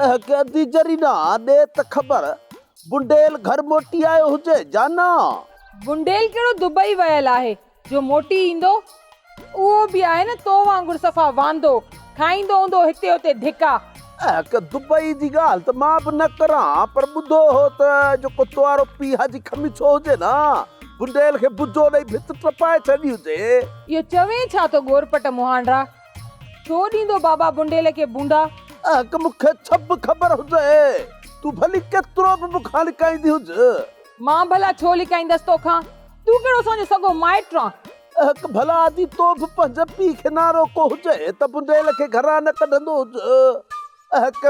अदी जरीना दे त ख़बर बुंडेल घर मोटी आयो हुजे जाना। बुंडेल केड़ो दुबई वयल आहे जो मोटी इंदो? उहो भी आहे न तो वांगुर सफ़ा वांदो खाईंदो हूंदो हिते उते धिका। दुबई जी ॻाल्हि त मां बि न करां, पर ॿुधो हो त जो कुतो वारो पी हाजी खमीचो हुजे न, बुंडेल खे बुजो ॾेई भित टपाए छॾी हुजे। इहो चवे छा तो गोरपट मुहांडरा? छो ॾींदो बाबा बुंडेल खे बूंदा? मूंखे छप ख़बर हुजे, तूं भली केतिरो बि मूंखां लिकाईंदी हुजे। मां भला छो लिकाईंदसि तोखां? तूं कहिड़ो समझो सॻो माइट आं? भला आदि तो बि पंहिंजे पीउ खे न रोको हुजे त बुंडेल खे घरां न कढंदो हुजे।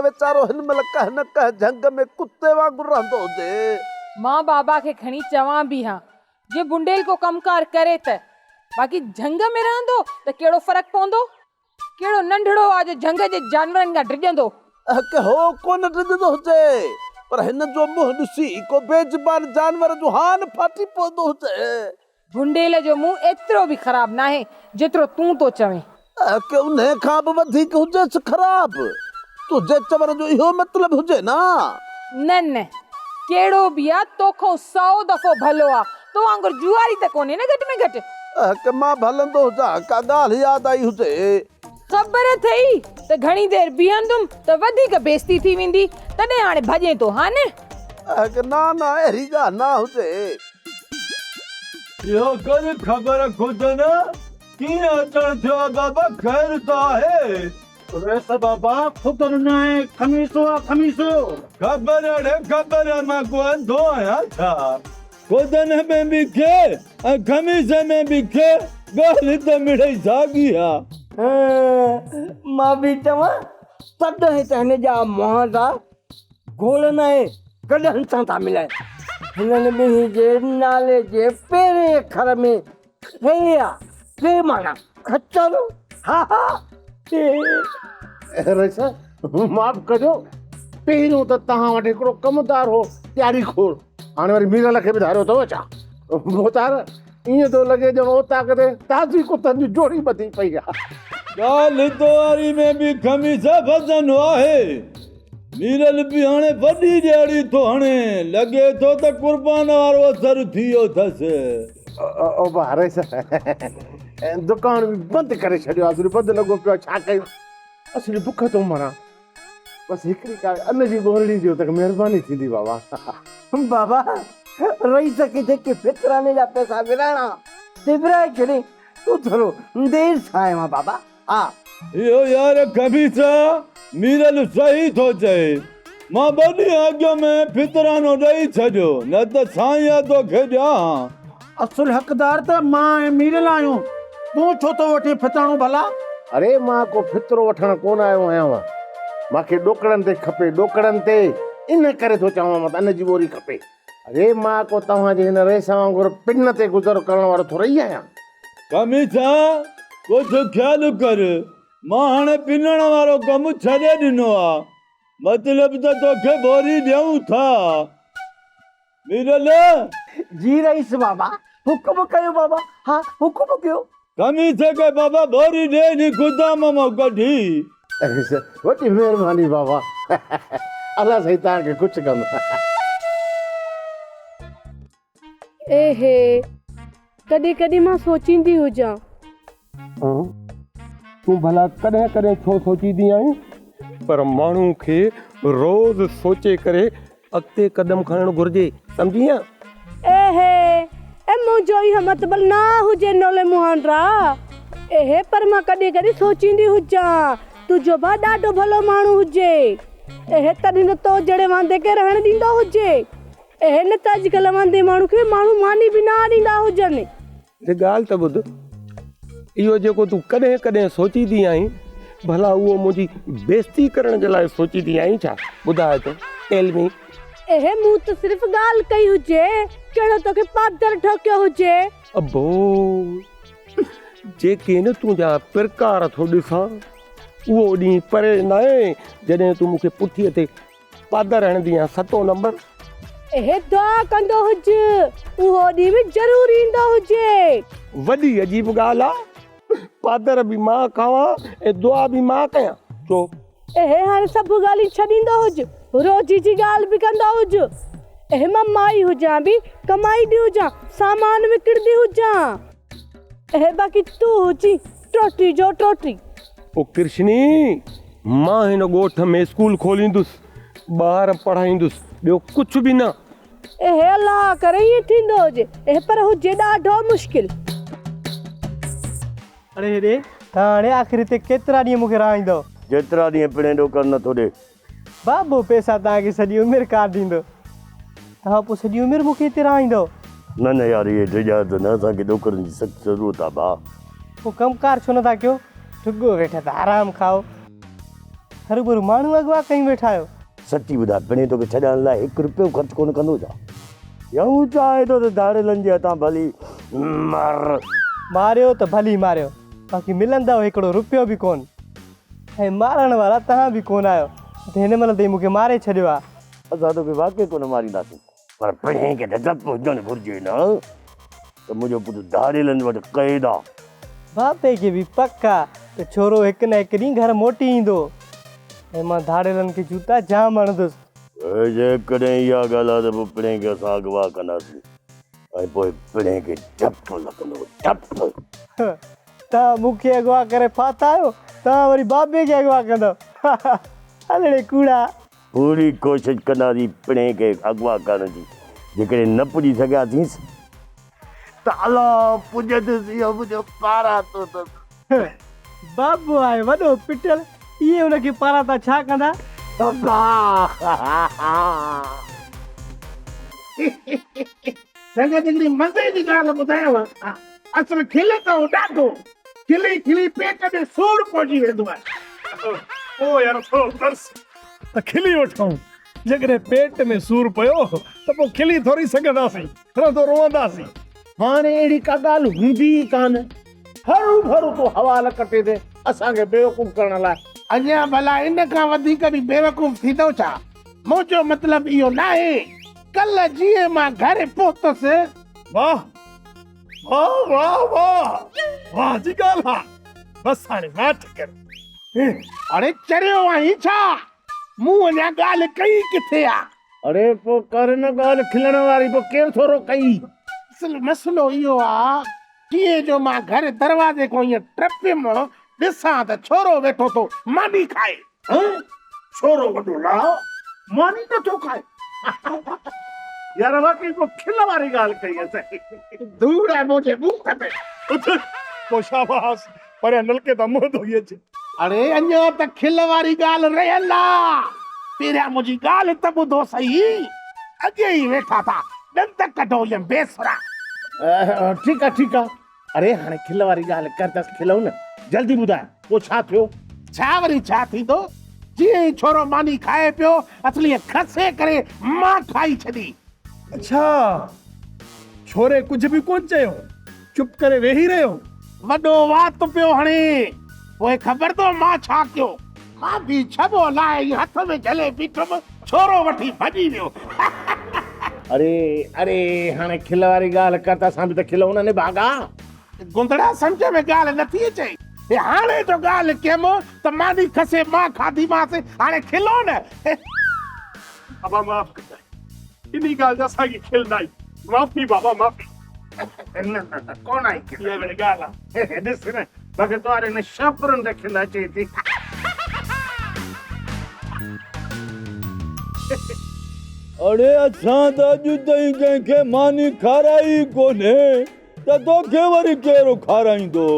वीचारो हिन महिल कह न कह झंग में कुत्ते वांगुरु रहंदो हुजे। मां बाबा खे खणी चवां बि हां जे बुंडेल को कमकार करे त, बाक़ी झंग में रहंदो त कहिड़ो फ़र्क़ु पवंदो? केड़ो नंढड़ो आ जो झंग जे जानवरनि खां डिॼंदो? हो कोन डिॼंदो हुजे, पर हिन जो मुंहुं ॾिसी को बेज़ुबान जानवर जो हान फाटी पवंदो हुजे। बुंडेल जो मुंहुं एतिरो बि ख़राब नाहे जेतिरो तूं तो चवें। उन खां बि वधीक हुजेसि ख़राब। तुंहिंजे चवण जो इहो मतिलबु हुजे न? न केड़ो बि आ तोखो 100 दफ़ो भलो आ, तो वांगुर जुआरी त कोन्हे न घटि में घटि। मां भलंदो हुजां का ॻाल्हि यादि आई हुजे। ख़बर थई त घणी देर बीहंदुमि त वधीक बेइज्जती थी वेंदी, तॾहिं हाणे भॼे तो हा न? ना अहिड़ी ॻाल्हि न हुजे। इहो कॾहिं ख़बर खुद न कीअं अचण थियो आहे बाबा? ख़ैर त आहे? वैसे बाबा खुद न आहे, खमीसो आहे खमीसो। ख़बर आहे मां को अंधो आहियां छा? खुदन में बि खे ऐं खमीस में बि खे, ॻाल्हि त मिड़ई साॻी आहे। मां बि चवां तॾहिं त हिन जा मुहांडा घोड़नि ऐं गॾनि सां था मिलाइनि। हिननि ॿिन्ही जे नाले जे पहिरें अखर में खे आहे, खे माना खच्चर। हा माफ़ कजो, पहिरियों त तव्हां वटि हिकिड़ो कमदार हो तयारी खोड़, हाणे वरी मीरल खे बि धारियो अथव छा? मोतार ईअं थो लॻे ॼण ओता किथे ताज़ी कुतनि जी जोड़ी ॿधी पई आहे। ॻाल्हि तोवारी में बि खमीस फसंदो आहे। मीरल बि हाणे वॾी ॾियारी थो हणे, लॻे थो त कुर्बान वारो असरु थी वियो अथसि। दुकान बि बंदि करे छॾियो आहे, बंदि लॻो पियो, छा कयूं? असली बुख थो मरां, बसि हिकिड़ी का अन जी ॻोल्हणी ॾियो त महिरबानी थींदी बाबा। बाबा रही सके जेके फितराने जा पैसा विराणा ते विराए छॾे, तूं थोरो देर सां आयो आहे बाबा। हा इहो यार खमीस मीरल सही थो चए, मां वॾी आॻ में फितरानो ॾेई छॾियो, न त साईं तोखे ॾियां। असुल हक़दार त मां ऐं मीरल आहियूं, तूं छो थो वठी फितराणो भला? अरे मां को फितरो वठण कोन आयो आहियां, मूंखे ॾोकड़नि ते खपे, ॾोकड़नि ते, इन करे थो चवां त अन जी ॿोरी खपे। अरे मां को तव्हांजे हिन रेसा वांगुरु पिन ते गुज़र करण वारो थोरी आहियां। खमीस कुझु ख़्यालु कर, मां हाणे पिनण वारो कमु छॾे ॾिनो आहे, मतलब त तोखे बोरी ॾियूं था। मीरल जी रईस बाबा, हुकुम कयो बाबा। हा हुकुम कयो। खमीस खे बाबा बोरी ॾे नी गुदाम मां कढी। वॾी महिरबानी बाबा, अलाह साईं तव्हांखे कुझु कंदो। एहे कॾहिं कॾहिं मां सोचींदी हुजां, तूं भला कॾहिं कॾहिं छो सोचींदी आहीं? पर माण्हू खे रोज़ सोचे करे अॻिते कदम खणणु घुरिजे, सम्झीअ? एहे मुंहिंजो इहो मतिलबु न हुजे नोले मुहांडरा। एहे पर मां कॾहिं कॾहिं सोचींदी हुजां तुंहिंजो भाउ ॾाढो भलो माण्हू हुजे, एहे तॾहिं न तो जहिड़े वांदे खे रहण ॾींदो हुजे। एहे न त अॼुकल्ह वांदे माण्हू खे माण्हू मानी बि न ॾींदा हुजनि। ॻाल्हि त ॿुध, इहो जेको तूं कॾहिं कॾहिं सोचींदी आहीं, भला उहो मुंहिंजी बेइज्जती करण जे लाइ सोचींदी आहीं छा? ॿुधाए त टेल मी। एहे मूं त सिर्फ़ ॻाल्हि कई हुजे, कहिड़ो तोखे पादर ठोकियो हुजे। अबो जेके न तुंहिंजा प्रकार थो ॾिसां, उहो ॾींहुं परे न आहे जॾहिं तूं मूंखे पुठीअ ते पादर हणंदी आहे 7 नंबर। एहे दुआ कंदो हुजे, उहो ॾींहुं बि ज़रूर ईंदो हुजे। वॾी अजीब ॻाल्हि आहे, पादर बि मां खावां ऐं दुआ बि मां कयां। छो ए हाणे सभु ॻाल्हियूं छॾींदो हुज, रोज़ी जी ॻाल्हि बि कंदो हुज। ए मां माई हुजां बि कमाईंदी हुजां, सामान विकिणंदी हुजां। ए बाक़ी तूं हुजी टोटी जो टोटी। ओ कृष्णी, मां हिन ॻोठ में स्कूल खोलींदुसि, ॿार पढ़ाईंदुसि, ॿियो कुझु बि न। ए अलाह करे ईअं थींदो हुजे, पर हुजे ॾाढो मुश्किल। अरे रे हाणे आख़िर ते केतिरा ॾींहं मूंखे रहाईंदो? जेतिरा ॾींहं पिणे ॾोकर नथो ॾे। बाबो पैसा तव्हांखे सॼी उमिरि काट ॾींदो, तव्हां पोइ सॼी उमिरि मूंखे हिते रहाईंदो? न न यार, इहे इजाज़त न, असांखे ॾोकरनि जी सख़्त ज़रूरत आहे भाउ। पोइ कमकार छो नथा कयो? रुॻो वेठा त आराम खाओ, हरू भरू माण्हू अॻुवा कयूं वेठा आहियो। सची ॿुधाए, पिणे तोखे छॾण लाइ 1 रुपयो ख़र्चु कोन कंदो छा? या हू चाहे थो त धाड़ेलनि जे हथां भली मार। मारियो त भली मारियो, बाक़ी मिलंदव 1 रुपयो बि कोन। ऐं मारण वारा तव्हां बि कोन आहियो, त हिन महिल ताईं मूंखे मारे छॾियो आहे। असां तोखे वाक़ई कोन मारींदासीं, पर पिणे खे त डपु हुजणु घुरिजे न, त मुंहिंजो पुटु धाड़ेलनि वटि क़ैद आहे। बापे खे बि पक आहे त छोरो हिकु न हिकु ॾींहुं घर मोटी ईंदो, ऐं मां धाड़ेलनि खे जूता जाम हणंदुसि। जेकॾहिं इहा ॻाल्हि आहे त पोइ पिणे खे असां अॻुवा कंदासीं, ऐं पोइ पिणे खे डपु लॻंदो, डपु। तव्हां मूंखे अॻुवा करे फाथा आहियो, तव्हां वरी बाबे खे अॻुवा कंदव। हलड़े कूड़ा। पूरी कोशिशि कंदासीं पिणे खे अॻुवा करण जी, जेकॾहिं न पुॼी सघियासीं त अलाह पुॼंदुसि, इहो मुंहिंजो पारां थो अथसि। बाबू आहे वॾो पिटल, इहे हुनखे पारां था छा कंदा? संगत हिकिड़ी मज़े जी ॻाल्हि ॿुधायांव, असुल खिले त ॾाढो खिली खिली पेट में सूर पहुची वेंदो आहे। ओ यार थोरो तरस त खिली वठूं, जेकॾहिं पेट में सूर पियो त पोइ खिली थोरी सघंदासीं, तो रोअंदासीं। हाणे अहिड़ी का ॻाल्हि हूंदी ई कान, हरू भरू तूं हवाल कटे दे असांखे बेवकूफ़ करण लाइ। अञा भला इन खां वधीक बि बेवकूफ़ थींदो छा? मुंहिंजो मतिलबु इहो न आहे। कल्ह जीअं मां घर पहुतुसि, वाह वाह वाह वाह वाह जी ॻाल्हि आहे, बसि हाणे नाठ कर। अरे चरियो आहीं छा? मूं अञा ॻाल्हि कई किथे आहे? अरे पोइ कर न ॻाल्हि खिलण वारी, पोइ केरु थोरो कई? असल मसलो इहो आहे, कीअं जो मां घर दरवाज़े खां ईअं टपियमि, ॾिसां त छोरो वेठो थो मानी खाए। छोरो वॾो लाओ मानी नथो खाए। यार वाकई को खिल वारी ॻाल्हि कई असां। धूड़ आहे मुंहिंजे मुंह में। उथ पोइ शाबाश, पर नलके त मुंहुं धोई अचे। अरे अञा त खिल वारी ॻाल्हि रहियल आहे, पहिरियां मुंहिंजी ॻाल्हि त ॿुधो सही। अॻे ई वेठा था ॾंद कढो ॼण बेसरा। ठीकु आहे ठीकु आहे, अरे हाणे खिल वारी ॻाल्हि कर त खिलऊं न, जल्दी ॿुधाए पोइ छा थियो? छा वरी छा थींदो? जीअं ई छोरो मानी खाए पियो, असली खसे करे मां खाई छॾी। अच्छा, छोरे कुझु बि कोन चयो, चुप करे वेही रहियो? वॾो वात पियो हणे, पोइ ख़बर अथव मां छा कयो? मां बि छबो लाइ हथ में झले बीठुमि, छोरो वठी भॼी वियो। अरे अरे हाणे खिल वारी ॻाल्हि कर त असां बि त खिलऊं न भागा। गुंदड़ा सम्झ में ॻाल्हि नथी अचे। हाणे जो ॻाल्हि कयमि त मानी खसे मां खाधीमांसि, हाणे खिलो न। बाबा माफ़ कर, इन ॻाल्हि जा असांखे खिल न आई। माफ़ी बाबा माफ़ी। न कोन आई खिल, इहा वरी ॻाल्हि आहे। ॾिस न मगर तोरे न शापरनि ते खिल अचे थी। अड़े असां त अॼु ताईं कंहिंखे मानी खाराई कोन्हे, त तोखे वरी केरु खाराईंदो?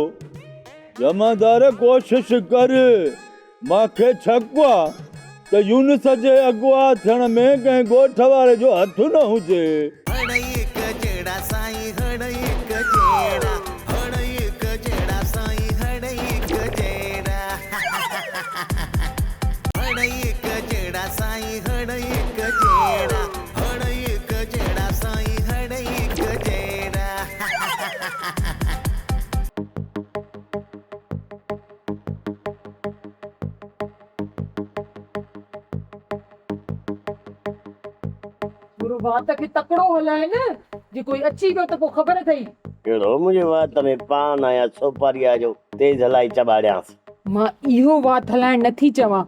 जमादार कोशिश कर, मूंखे शक आहे त यूनुस जे अॻुवा थियण में कंहिं ॻोठ वारे जो हथ न हुजे। गुरु बात खे तकड़ो हलाए न, जे कोई अची वियो त पोइ ख़बर अथई। कहिड़ो मुंहिंजे वात में पान आया सोपारीअ जो तेज हलाई चॿाड़ियांसि। मां इहो वात हलाइण नथी चवां,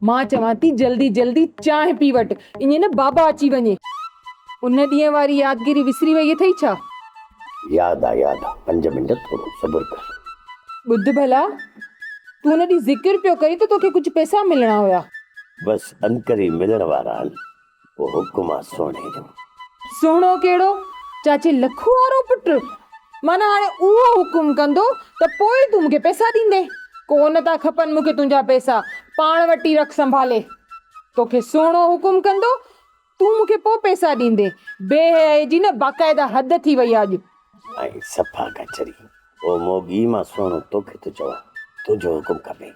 मां चवां थी जल्दी जल्दी चांहि पी वठ, ईअं न बाबा अची वञे। उन ॾींहं वारी यादगिरी विसरी वई अथई छा? याद आ 5 मिंट थोरो सब्र कर। ॿुध भला, तू उन ॾींहुं ज़िक्र पियो करी त तोखे कुझु पैसा मिलणा हुया। बस अंकर ई मिलण वारा आहिनि, वो हुकुम आहे सोने जो। सुहिणो कहिड़ो, चाचे लखू वारो पुटु? माना हाणे उहो हुकुम कंदो त पोइ तूं मूंखे पैसा ॾींदे? कोन था खपनि मूंखे तुंहिंजा पैसा, पाण वटि रख संभाले। तोखे सुहिणो हुकुम कंदो, तूं मूंखे पोइ पैसा ॾींदे। बेहयाई जी न बाक़ाइदा हद थी वई आहे अॼु। ऐं सफ़ा कचरी ओ मोगी मां सुहिणो तोखे थो चवां, तुंहिंजो हुकुम खपे।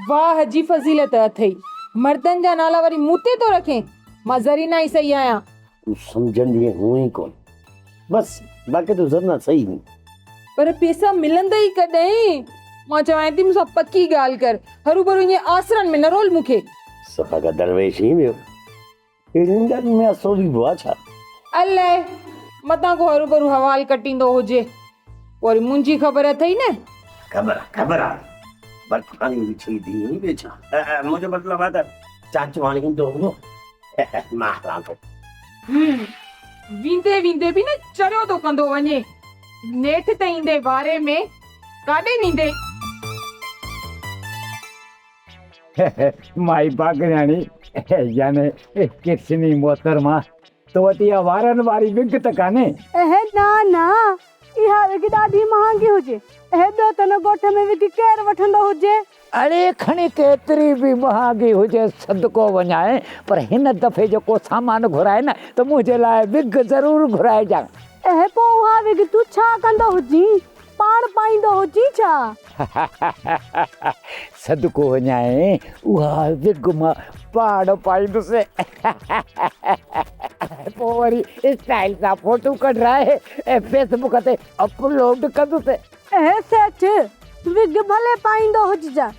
वाह जी फज़ीलत अथई, मर्दनि जा नाला वरी मूं ते थो रखे। मां ज़रीना ई सही आहियां। तूं सम्झंदी हूं ई कोन, बस बाक़ी तूं ज़रना सही नहीं। पर पैसा मिलंदा ई कॾहिं? मां चवां थी मूंसां पकी ॻाल्हि कर, हरू भरू ईअं आसरनि में न रोल मूंखे। सफ़ा का दरवेश ही वियो, अहिड़ियुनि ॻाल्हियुनि में असोली बो आहे छा? अलाए मतां को हरू भरू हवाल कटींदो हुजे, वरी मुंहिंजी ख़बर अथई न। खबर आहे बरखानी विछी दी बेचा। मुझे मतलब आता चाचू वाणी तो हो मां रातो वींदे वींदे बि न चरियो थो कंदो वञे। नेठ त ईंदे वारे में काॾे नींदे। माई बागराणी याने किसनी मोहतरमा तो वटी वारन वारी विग त काने। ना इहा विग ॾाढी महांगी हुजे। ॿियो त न ॻोठ में विग केरु वठंदो हुजे। अरे खणी केतिरी बि महांगी हुजे सदको वञाए, पर हिन दफ़े जेको सामान घुराए न त मुंहिंजे लाइ विग ज़रूरु घुराइजांइ। पोइ उहा विग तूं छा कंदो हुजी? पाण पाईंदो हुजी छा? सदको वञाए उहा विग मां पाण पाईंदुसि। पोइ वरी स्टाइल सां फोटो कढाए ऐं फेसबुक ते अपलोड कंदुसि। सेठ विग भले पाईंदो हुजिजां,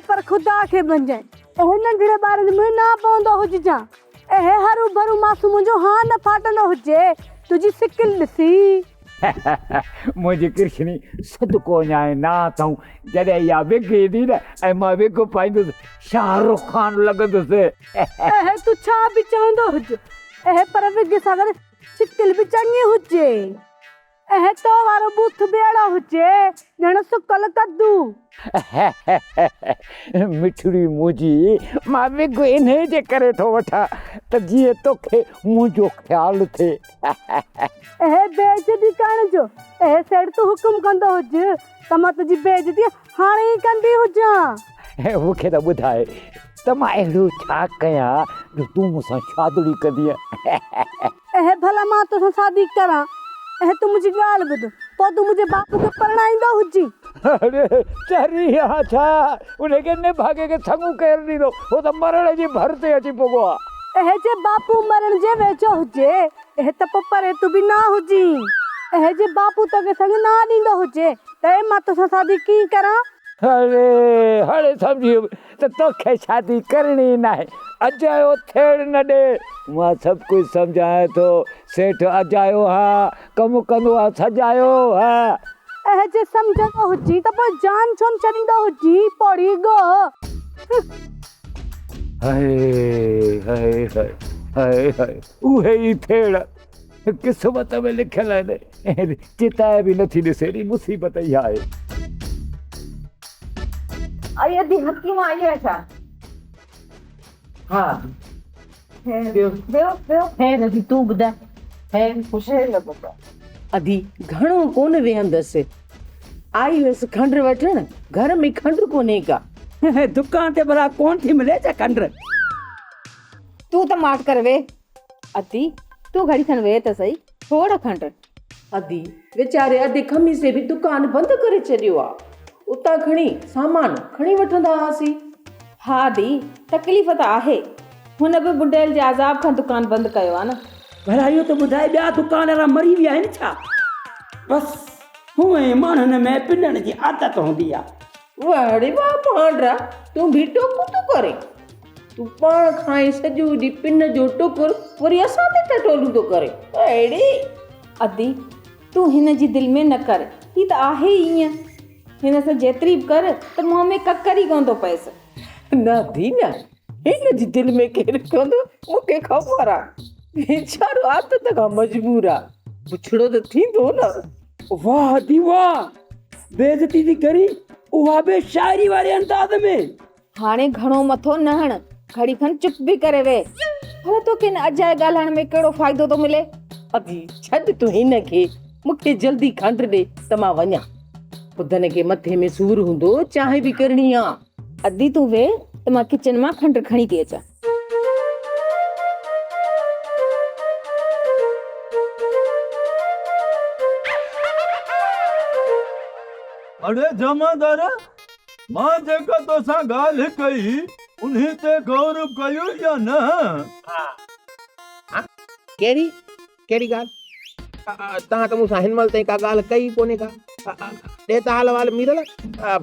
पर ख़ुदा खे बंजाए नंढड़े ॿारनि में न पवंदो हुजिजां। हरू भरू मासूम जो हा न फाटंदो हुजे। तुंहिंजी सिकिल ॾिसी मुंहिंजी कृष्णी सदको वञाए ना अथऊं। जॾहिं इहा विग ईंदी न ऐं मां विग पाईंदुसि शाहरुख खान लॻंदुसि। तूं छा बि चवंदो हुज, पर विग सां गॾु सिकिल बि चङी हुजे। तो वारो बूथ बेड़ो हुजे ॼण सुकल कद्दू। मिठड़ी मुंहिंजी, मां विग इन जे करे थो वठां त जीअं तोखे मुंहिंजो ख़्यालु थिए। बेइज्जती करण जो सेठ तूं हुकुम कंदो हुज त मां तुंहिंजी बेइज्जती हाणे ई कंदी हुजां। मूंखे त ॿुधाए त मां अहिड़ो छा कयां जो तूं मूंसां शादी कंदीअ? भला मां तोसां शादी करां, तूं मुंहिंजी ॻाल्हि ॿुध, पोइ तूं मुंहिंजे बापू खे परणाईंदो हुजी। अरे चरी आहे छा? उनखे निभागे खे सङू केरु ॾींदो? हो त मरण जी भर ते अची पवो आहे। जे बापू मरण जे वेझो हुजे त पोइ परे तूं बि न हुजी। जे बापू तोखे संग न ॾींदो हुजे त मां तोसां शादी कीअं करां? अरे हाणे सम्झी त तोखे शादी करणी न आहे। अजायो थियण न ॾे, मां सभु कुझु सम्झायां थो। सेठ अजायो हा, कमु कंदो आहे सजायो हा। जे सम्झंदो हुजी त पोइ जान छो न छॾींदो हुजी पौड़ी गो। हाय हाय हाय हाय हाय उहे ई थियण क़िस्मत में लिखियल आहिनि। चिताए बि नथी ॾिसे, एॾी मुसीबत ई आहे। आई अधी हकी मां आई आहे छा? हा अधी तूं ॿुधाए अधी घणो कोन वेहंदसि। आई हुयसि खंड वठण, घर में खंड कोन्हे का। दुकान ते भला कोन थी मिले छा खंड? तू त माठ कर वे। अती तू घड़ी खन वे त सही, थोड़ा खंड। अधी वीचारे अधे खमीसे बि दुकान बंदि करे छॾियो आहे। उतां खणी सामान खणी वठंदा हुआसीं। हा दी, तकलीफ़ त आहे। हुन बि बुढेल जे आज़ाब खां दुकान बंदि कयो आहे न। भला इहो त ॿुधाए ॿिया दुकान वारा मरी विया आहिनि छा? बसि हूअं माण्हुनि में पिनण जी आदत हूंदी आहे। वाड़े वाह पांडरा, तूं बि टोकू थो करे। तूं पाण खाई सॼो ॾींहुं पिन जो टुकुर वरी असां ते टटोलू थो करे। अहिड़ी अदी तूं हिन जी दिलि में न कर, ही त आहे ईअं। हिन सां जेतिरी बि कर त मुंहं में ककर ई कोन थो पएसि। न थी न, हिन जी दिल में केरु कंदो मूंखे ख़बर आहे वीचारो आदत खां मजबूर आहे पुछड़ो त थींदो न। वाह दीवा बेइज्जती थी करी उहा बि शायरी वारे अंदाज़ में। हाणे घणो मथो न हण, खड़ी खन चुप भी करे वे। भला तोखे न अजाए ॻाल्हाइण में कहिड़ो फ़ाइदो थो मिले? अदी छॾ तूं हिन खे, मूंखे जल्दी खंड ॾे त मां वञा। ॿुधन खे मथे में सूर हूंदो चांहि बि करणी आहे। अदी तूं वे त मां किचन मां खंड खणी थी अचां। अरे जमादार मां जेका तोसां ॻाल्हि कई उन्ही ते गौर कयो या न? कहिड़ी कहिड़ी ॻाल्हि? तव्हां त मूंसां हिन महिल ताईं का ॻाल्हि कई कोन्हे का। ॾे त हाल वाल मीरल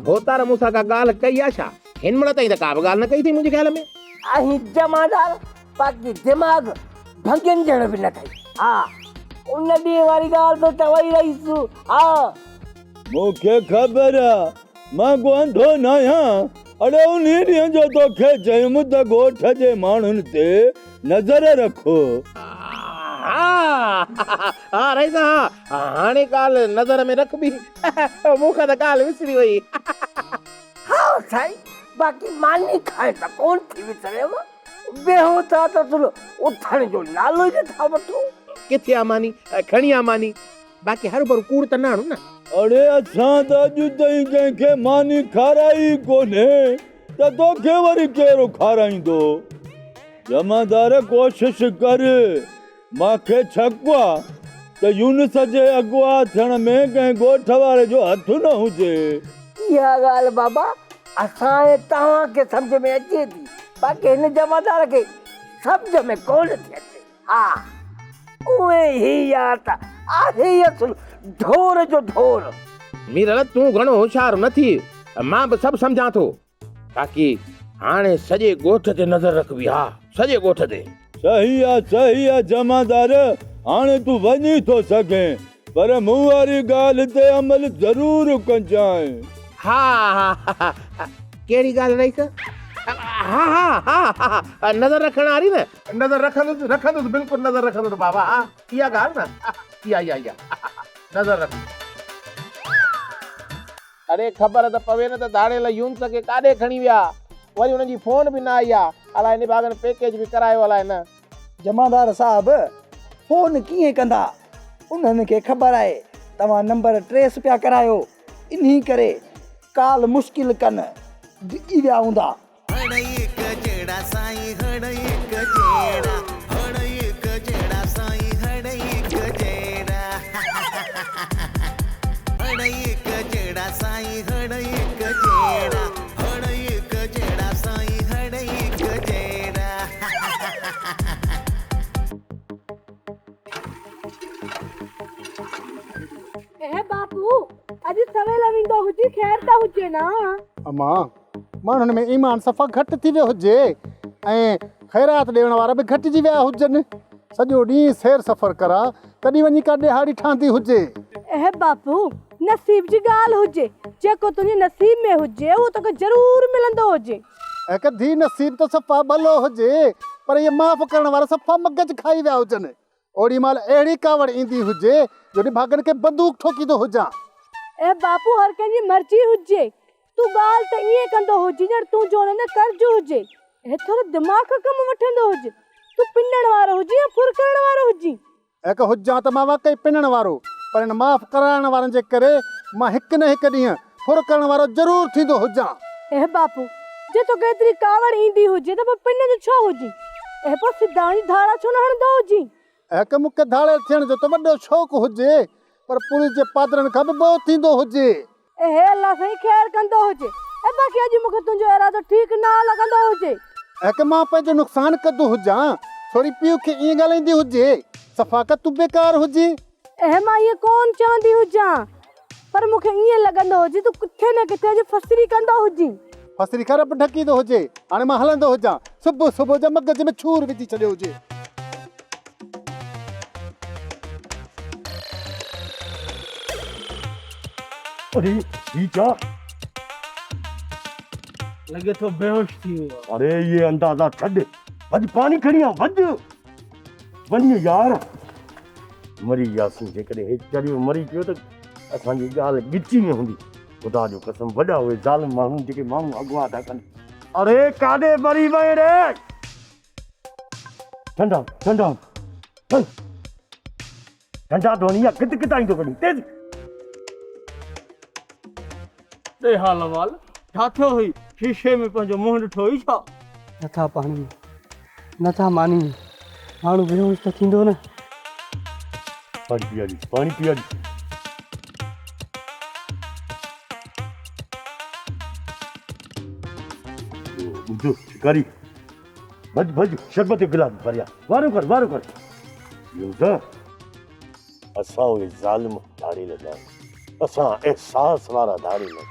भोतार मूंसां का ॻाल्हि कई आहे छा? हिन महिल ताईं त का बि ॻाल्हि न कई अथई मुंहिंजे ख़्याल में। अहीं जमादार बाक़ी दिमाग़ भंगन जण बि न कई। हा उन ॾींहं वारी ॻाल्हि तो चवई रहीसु। हा मूंखे ख़बर आहे मां को अंधो न आहियां। अड़े उन ॾींहं जो तोखे चयुमि त ॻोठ जे माण्हुनि ते नज़र रखो। हा रईस हा हाणे ॻाल्हि नज़र में रखबी मूंखां त ॻाल्हि विसरी वई। हा साईं बाक़ी मानी खाए त कोन थी विसरेव। बेहो था त तुलो उथण जो नालो ई नथा वठो। किथे आहे मानी? खणी आहे मानी। बाक़ी हर भर कूड़ त न हणो न। अड़े असां त अॼु ताईं कंहिंखे मानी खाराई कोन्हे त तोखे वरी केरो खाराईंदो? जमादार कोशिश कर। मांखे शक आहे त यूनुस जे अॻुवा थियण में कंहिं ॻोठ वारे जो हथ न हुजे। इहा ॻाल्हि बाबा असां ऐं तव्हांखे सम्झ में अचे थी, बाक़ी हिन जमादार खे सम्झ में कोन थी अचे। हा उहे ही या त आहे ई असुल ढोर जो ढोर। मीरल तूं घणो होशियार न थी, मां बि सभु सम्झां थो। बाक़ी हाणे सॼे ॻोठ ते नज़र रखबी। हा सॼे ॻोठ ते। सही आहे जमादार। हाणे तूं वञी थो सघें पर मूं वारी ॻाल्हि ते अमल ज़रूर कजांइ। हा हा कहिड़ी ॻाल्हि रहीस? हा हा हा नज़र रखण वारी न। नज़र रखंदुसि बिल्कुलु नज़र रखंदुसि बाबा। हा इहा ॻाल्हि न इहा नज़र रख। अरे ख़बर त पवे न त दाड़ेल यूनुस खे काॾे खणी विया। वरी हुनजी फोन बि न आई आहे। अलाए इन भागनि पैकेज बि करायो अलाए न। जमादार साहब फोन कीअं कंदा? उन्हनि खे ख़बर आहे तव्हां नंबर ट्रेस पिया करायो, इन्ही करे काल मुश्किल कनि डिॼी विया हूंदा। बापू अॼु सवेल वेंदो हुजे ख़ैर त हुजे न। अम्मा माण्हुनि में ईमान सफ़ा घटि थी वियो हुजे ऐं ख़ैरात ॾियण वारा बि घटिजी विया हुजनि। सॼो ॾींहुं सैर सफ़र करा तॾहिं वञी का ॾिहाड़ी ठहंदी हुजे। बापू नसीब जी ॻाल्हि हुजे, जेको तुंहिंजे नसीब में हुजे उहो तोखे ज़रूर मिलंदो हुजे। कधी नसीब त सफ़ा भलो हुजे पर इहे माफ़ करण वारा सफ़ा मगज खाई विया हुजनि। ओड़ी महिल अहिड़ी कावड़ ईंदी हुजे जो भागनि खे बंदूक ठोकींदो हुजां। बापू हर कंहिंजी मर्ज़ी हुजे, तूं ॻाल्हि त ईअं कंदो हुजे ॼण तूं जो न कर्ज हुजे। थोरो दिमाग़ कम वठंदो हुजे। तूं पिनण वारो हुजे या फुर करण वारो हुजे? हुजां त मां वाकई पिनण वारो, पर इन माफ़ कराइण वारनि जे करे मां हिकु न हिकु ॾींहुं फुर करण वारो ज़रूर थींदो हुजां। बापू जे तोखे एतिरी कावड़ ईंदी हुजे त पोइ पिन जो छो हुजे? पोइ सिधाणी धाड़ा छो न हणंदो हुजे? मूंखे धाड़े थियण जो त वॾो शौक़ु हुजे पर पुलिस जे पादरनि खां बि ॿियो थींदो हुजे। अल्लाह साईं ख़ैर कंदो हुजे। बाक़ी अॼु मूंखे तुंहिंजो इरादो ठीकु न लॻंदो हुजे। मां पंहिंजो नुक़सानु कंदो हुजां, थोरी पीउ खे ईअं ॻाल्हाईंदी हुजे सफ़ा का तूं बेकार हुजे। मां ईअं कोन चवंदी हुजां, पर मूंखे ईअं लॻंदो हुजे तूं किथे न किथे अॼु फसरी कंदो हुजे। फसरी ख़राब ढकींदो हुजे। हाणे मां हलंदो हुजां, सुबुह सुबुह जो मगज में छूर विझी छॾियो हुजे। अरे ही क्या? लगे तो बेहोश थी वियो। अरे ये अंदाज़ा छॾ, भॼ पाणी खणी आ, भॼ वञ यार। मरी वियासीं, जेकॾहिं हे चढ़ियो मरी पियो त असांजी ॻाल्हि ॻिची में हूंदी। ख़ुदा जो कसम, वॾा उहे ज़ालिम माण्हू जेके माण्हू अॻुवा था कनि। अरे काॾे मरी वई रे? ठंडा ठंडा ठंडा धोनी आहे, कित किताई थो कढी तेज़। ते हाल वाल छा थियो हुई? शीशे में पंहिंजो मुंहुं ॾिठो हुई छा? नथा पाणी नथा मानी, माण्हू बेहोश त थींदो न। पाणी पिया ॾी, पाणी पिया ॾी। ॿुधो शिकारी, भॼ भॼ, शरबत जो गिलास भरिया, वारो कर वारो कर। यूं असां उहे ज़ालिम धाड़ी लॻा, असां एहसास वारा धाड़ी लॻा।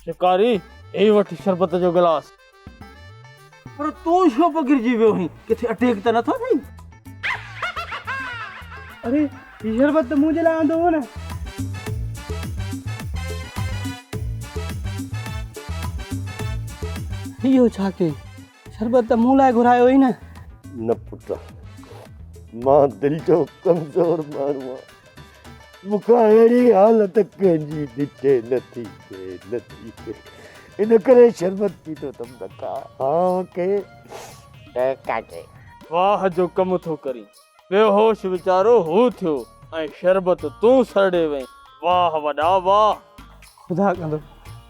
शिकारी यही वठी शरबत जो गिलास। पर तूं छो पकिड़जी वियो हुई? किथे अटैक त नथो थिए? अरे ये शरबत त मुंहिंजे लाइ आंदो हो न। इहो छा कई? शरबत त मूं लाइ घुरायो हुई न। न पुट, मां दिलि जो कमज़ोर माण्हू आहियां, मूंखां अहिड़ी हालत कंहिंजी ॾिठे नथी थिए। इन करे शरबत पीतो तम न का। हाँ के काटे वाह जो कम थो करी। बेहोश वीचारो हू थियो ऐं शरबत तूं सरड़े वई। वाह वॾा वाह। खुदा कंदो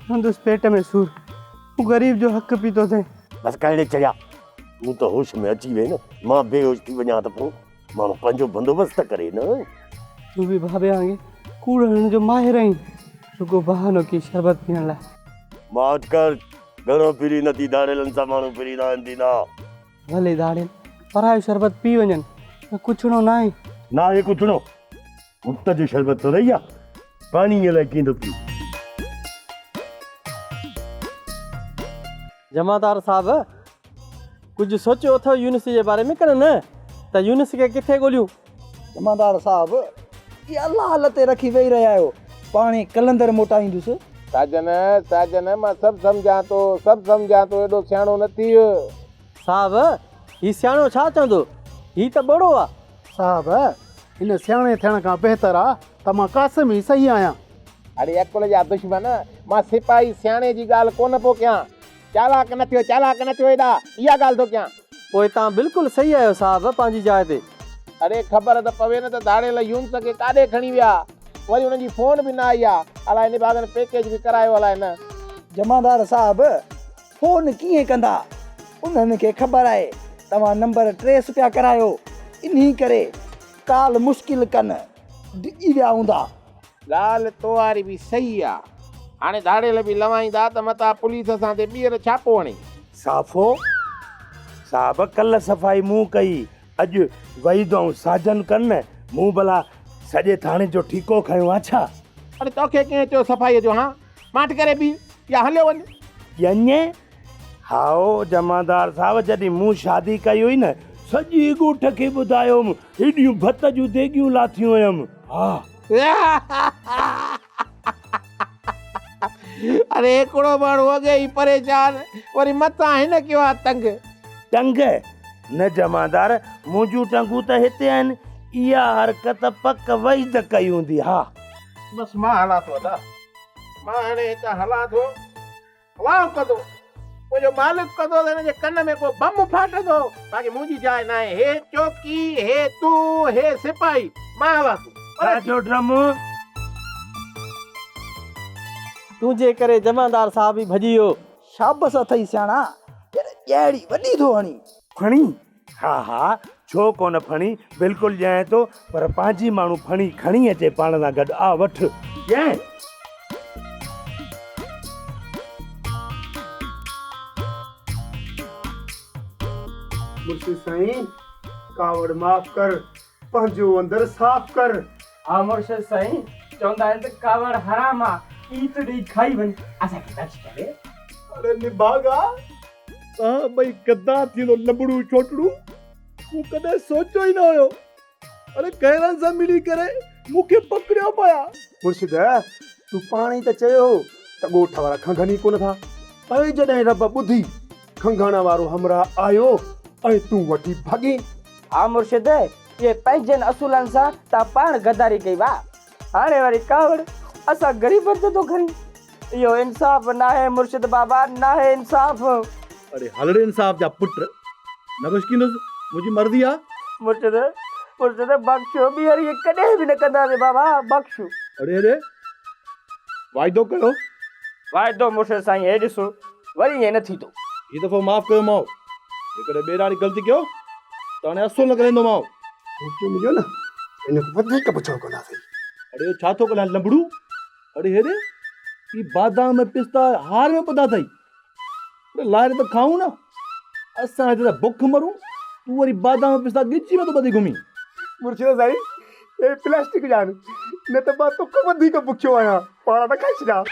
संदुसि पेट में सूर, हू ग़रीब जो हक़ पीतो थिए। बस कहिड़े चया, मूं त होश में अची वई न। मां बेहोश थी वञा त पोइ माण्हू पंहिंजो बंदोबस्तु करे न। तूं बि भाभे वांगुरु कूड़ हणण जो माहिर आहीं, रुगो बहानो की शरबत पीअण लाइ। माठ कर, घणो फिरी नथी दाड़ेलनि सां माण्हू फिरी रहनि थी ना। भले दाड़ेन परायो शरबत पी वञनि, त कुछड़ो न आहे। ना आहे कुछड़ो, मुफ़्त जो शरबत तो रही आहे, पाणीअ लाइ कींदो पी। जमादार साहब, कुझु सोचियो अथव यूनिस जे बारे में कर न? त यूनिस खे किथे ॻोल्हियूं? जमादार साहब, ये अल्लाह हालत रखी वेही रहिया आहियो, पाणी कलंदर मोटाईंदुसि। साजन मां सभु सम्झां थो, एॾो सियाणो न थी। साहब ही सियाणो छा चवंदो? ही त बड़ो आहे। साहब, हिन सियाणे थियण खां बहितर आहे त मां कासिम ई सही आहियां। अरे अकुल जा दुश्मन, मां सिपाही सियाणे जी ॻाल्हि कोन पियो कयां। चालाक न थियो हेॾा, इहा ॻाल्हि थो कयां। पोइ तव्हां बिल्कुलु सही आहियो साहब, पंहिंजी जाइ ते। अरे ख़बर त पवे न त दाड़ेल यूनिस खे काॾे खणी विया, वरी हुननि जी फोन बि न आई आहे। अलाए इन बागनि पैकेज बि करायो अलाए न। जमादार साहब, फोन कीअं कंदा? उन्हनि खे ख़बर आहे तव्हां नंबर ट्रेस पिया करायो, इन्ही करे काल मुश्किल कनि डिॼी विया हूंदा। ॻाल्हि तो वारी बि सही आहे। हाणे दाड़ेल बि लवाईंदा त मता पुलिस असां ते ॿीहर छापो हणे। साफ़ो साहब, कल्ह सफ़ाई मूं कई, अॼु वहीदो ऐं साजन कनि न। मूं भला सॼे थाणे जो ठीको खयो आहे छा? अरे तोखे कंहिं चयो सफ़ाईअ जो? हाँ माठ करे बि या हलियो वञ। ॼञे हाओ जमादार साहब, जॾहिं मूं शादी कई हुई न, सॼी ॻोठ खे ॿुधायोमि, हेॾियूं भत जूं देगियूं लाथियूं हुयमि। हा अरे हिकिड़ो माण्हू अॻे ई परेशान, वरी मथां हिन कयो आहे तंग। टंग न जमादार, मुंहिंजूं टंगूं त हिते आहिनि। इहा हरकत पक वहीद कई हूंदी। हा बस मां हलां थो अदा, मां हाणे हितां हलां थो। हलाओ कंदो मुंहिंजो मालिक कंदो त हिनजे कन में को बम फाटंदो, बाक़ी मुंहिंजी जाइ न आहे। हे चौकी, हे तूं, हे सिपाही, मां हलां थो। ड्रम तुंहिंजे करे जमादार साहब बि भॼी वियो। शाबस अथई सियाणा, ॼाड़ी वॾी थो हणी। फणी? हा हा, छो कोन फणी, बिल्कुलु ॼाए थो, पर पंहिंजी माण्हू फणी खणी अचे पाण सां गॾु। आ वठ ॼाए। मुर्शिद साईं, कावड़ माफ़ कर, पंहिंजो अंदर साफ़ कर। हा मुर्शिद साईं, चवंदा आहिनि त कावड़ हराम आहे, ईत ॾेई खाई वञ, असांखे बच करे। अरे निभागा, तव्हां भई गद्दार थींदो लबड़ू छोटड़ू, मूं कॾहिं सोचियो ई न हुयो। अरे कहरनि सां मिली करे मूंखे पकड़ियो पिया। मुर्शिद तूं पाण ई त चयो त ॻोठ वारा खंघनि ई कोन था। ऐं जॾहिं रब ॿुधी खंघण वारो हमरा आयो ऐं तूं वठी भागी। हा मुर्शिद, ये पंहिंजनि असूलनि सां तव्हां पाण गदारी कई वा। हाणे वरी कावड़ असां ग़रीबनि जो थो खणी। इहो इंसाफ़ न आहे मुर्शिद बाबा, न आहे इंसाफ़। अरे हलड़े इंसाफ़ जा पुट न बशकींदुसि, मुंहिंजी मर्ज़ी आहे। मुर्शिद मुर्शिद बख़्शो, ॿीहर इहे कॾहिं बि न कंदासीं बाबा, बख़्शो। अरे अरे वाइदो कयो। वाइदो मुर्शिद साईं, हे ॾिसो वरी ईअं न थींदो। हीअ दफ़ो माफ़ कयो मां, जेकॾहिं ॿिए वारी ग़लती कयो त हाणे असुल न कराईंदो मां। मूंखे मिलियो न इन खां वधीक पुछो कंदासीं। अरे छा थो कलां लंबड़ू? अरे हेॾे ही बादाम पिस्ता हार में पता अथई, लारे त खाऊं न। असां हिते त बुख मरूं, तूं वरी बादाम पिस्ता ॻिची में थो ॿधी घुमी। मुर्शिद साईं हे प्लास्टिक जा न त मां तोखां वधीक बुखियो आहियां, पाण न खाई छॾिया।